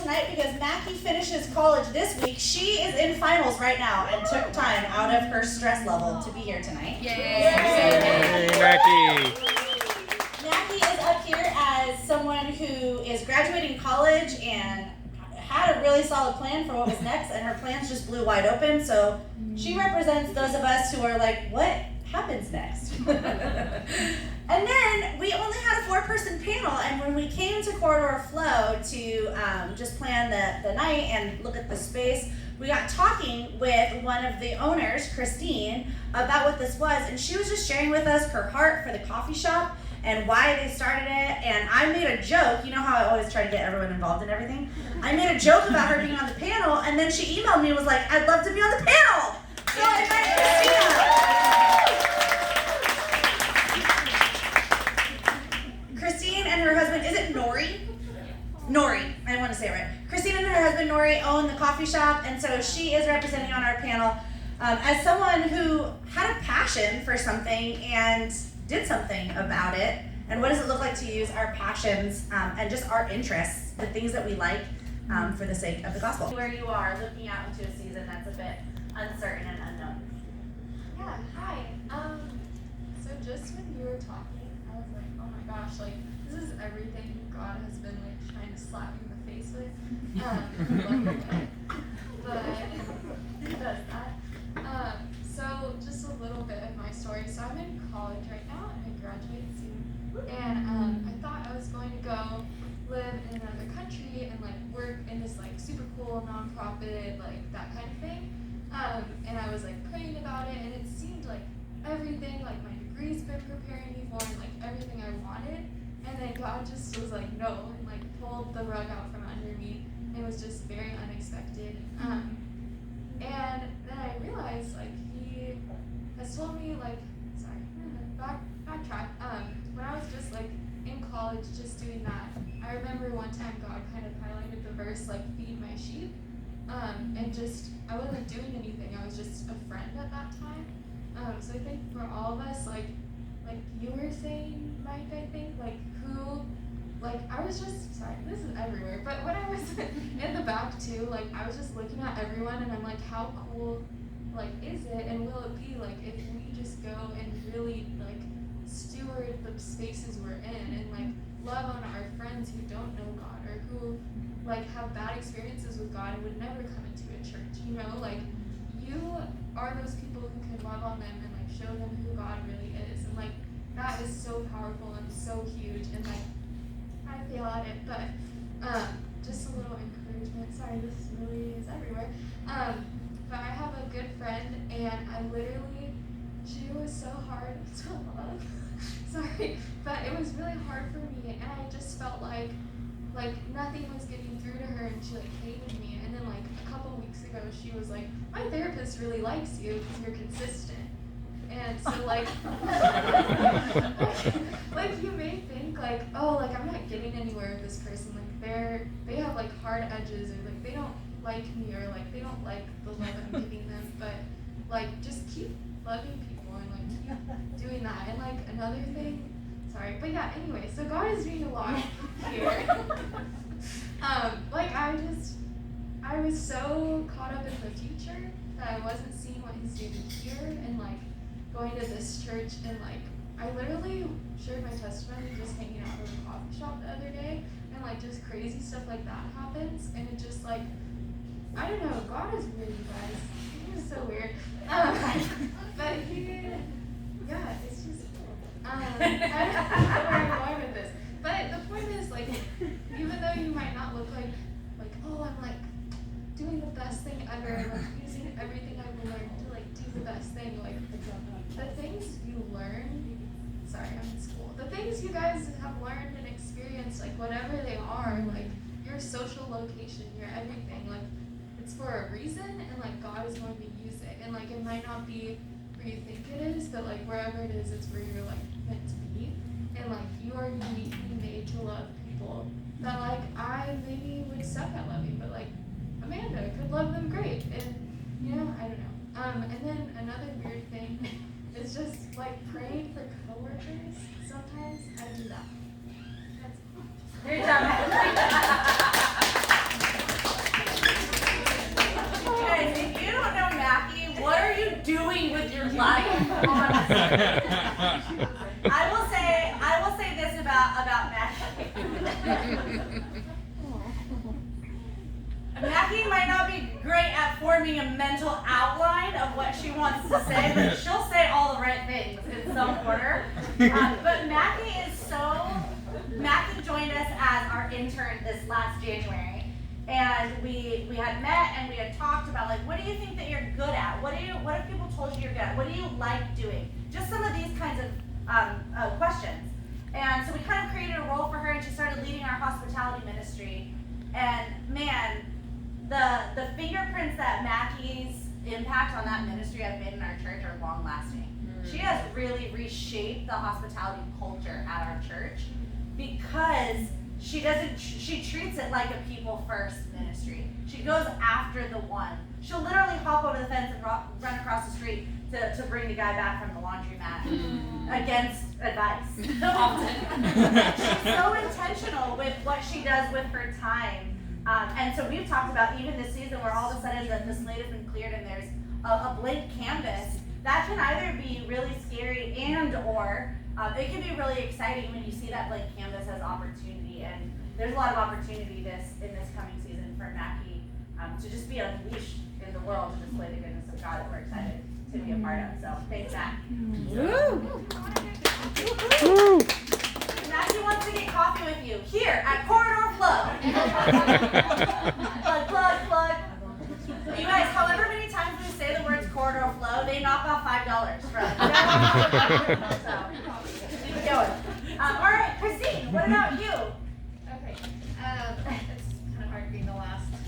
tonight because Mackie finishes college this week. She is in finals right now and took time out of her stress level to be here tonight. Yay! Hey, Mackie! Mackie is up here as someone who is graduating college and had a really solid plan for what was next, and her plans just blew wide open. So she represents those of us who are like, what happens next? And then we only had a 4-person panel, and when we came to Corridor Flow to just plan the night and look at the space, we got talking with one of the owners, Christine, about what this was, and she was just sharing with us her heart for the coffee shop and why they started it. And I made a joke. You know how I always try to get everyone involved in everything? I made a joke about her being on the panel, and then she emailed me and was like, I'd love to be on the panel. So I invited Christina. Christine and her husband, is it Nori? Nori, I want to say it right. Christine and her husband Nori own the coffee shop, and so she is representing on our panel as someone who had a passion for something and did something about it. And what does it look like to use our passions and just our interests, the things that we like, for the sake of the gospel? Where you are looking out into a season that's a bit uncertain and unknown. Yeah, hi. So just when you were talking, I was like, oh my gosh, like this is everything God has been like trying to slap me in the face with. But he does that. So just a little bit of my story. So I'm in college right now and I graduate soon. And I thought I was going to go live in another country and like work in this like super cool nonprofit, like that kind of thing. And I was like praying about it, and it seemed like everything, like my degree's been preparing me for, and like everything I wanted. And then God just was like, no, and like pulled the rug out from under me. It was just very unexpected. And then I realized like He has told me like, sorry, backtrack. When I was just like in college, just doing that, I remember one time God kind of highlighted the verse like, feed my sheep. And just, I wasn't doing anything. I was just a friend at that time. So I think for all of us, like you were saying, Mike, I think, like who, like I was just, sorry, this is everywhere, but when I was in the back too, like I was just looking at everyone and I'm like, how cool, like, is it, and will it be, like, if we just go and really, like, steward the spaces we're in and, like, love on our friends who don't know God or who, like, have bad experiences with God and would never come into a church, you know, like, you are those people who can love on them and, like, show them who God really is, and, like, that is so powerful and so huge, and, like, I fail at it, but, just a little encouragement, sorry, this really is everywhere, but I have a good friend, and I literally, she was so hard to love, sorry, but it was really hard for me, and I just felt like nothing was getting through to her, and she, like, hated me, and then, like, a couple weeks ago, she was like, my therapist really likes you because you're consistent, and so, like, like, you may think, like, oh, like, I'm not getting anywhere with this person, like, they have, like, hard edges, or, like, they don't like me, or, like, they don't like the love I'm giving them, but, like, just keep loving people, and, like, keep doing that, and, like, another thing, sorry, but yeah, anyway, so God is doing a lot here, like, I was so caught up in the future that I wasn't seeing what He's doing here, and, like, going to this church, and, like, I literally shared my testimony just hanging out at a coffee shop the other day, and, like, just crazy stuff like that happens, and it just, like, I don't know, God is weird, you guys. He is so weird. But yeah, it's just cool. I don't know where I'm going with this. But the point is, like, even though you might not look like, oh, I'm, like, doing the best thing ever, like, using everything I've learned to, like, do the best thing, like, the things you learn, sorry, I'm in school, the things you guys have learned and experienced, like, whatever they are, like, your social location, your everything, like, it's for a reason, and, like, God is going to use it, and, like, it might not be where you think it is, but, like, wherever it is, it's where you're, like, meant to be, and, like, you are uniquely made to love people that, like, I maybe would suck at loving, but, like, Amanda could love them great, and, you know, I don't know, and then another weird thing is just, like, praying for coworkers. Sometimes I do that. That's Great job. I will say this about Mackie. Mackie might not be great at forming a mental outline of what she wants to say, but she'll say all the right things in some order. But Mackie joined us as our intern this last January, and we had met and we had talked about, like, what do you think that you're good at? What have people told you you're good at? What do you like doing? Just some of these kinds of questions. And so we kind of created a role for her, and she started leading our hospitality ministry. And man, the fingerprints that Mackie's impact on that ministry have made in our church are long lasting. She has really reshaped the hospitality culture at our church because she treats it like a people first ministry. She goes after the one. She'll literally hop over the fence and run across the street to bring the guy back from the laundromat against advice often. She's so intentional with what she does with her time. And so we've talked about even this season where all of a sudden the slate has been cleared and there's a blank canvas. That can either be really scary or it can be really exciting when you see that blank canvas as opportunity. And there's a lot of opportunity in this coming season for Mackie to just be unleashed in the world to display the goodness of God that we're excited to be a part of. So thanks, Mac. Woo! Mackie wants to get coffee with you here at Corridor Flow. plug. You guys, however many times we say the words Corridor Flow, they knock off $5 from. So keep it going. All right, Christine, what about you?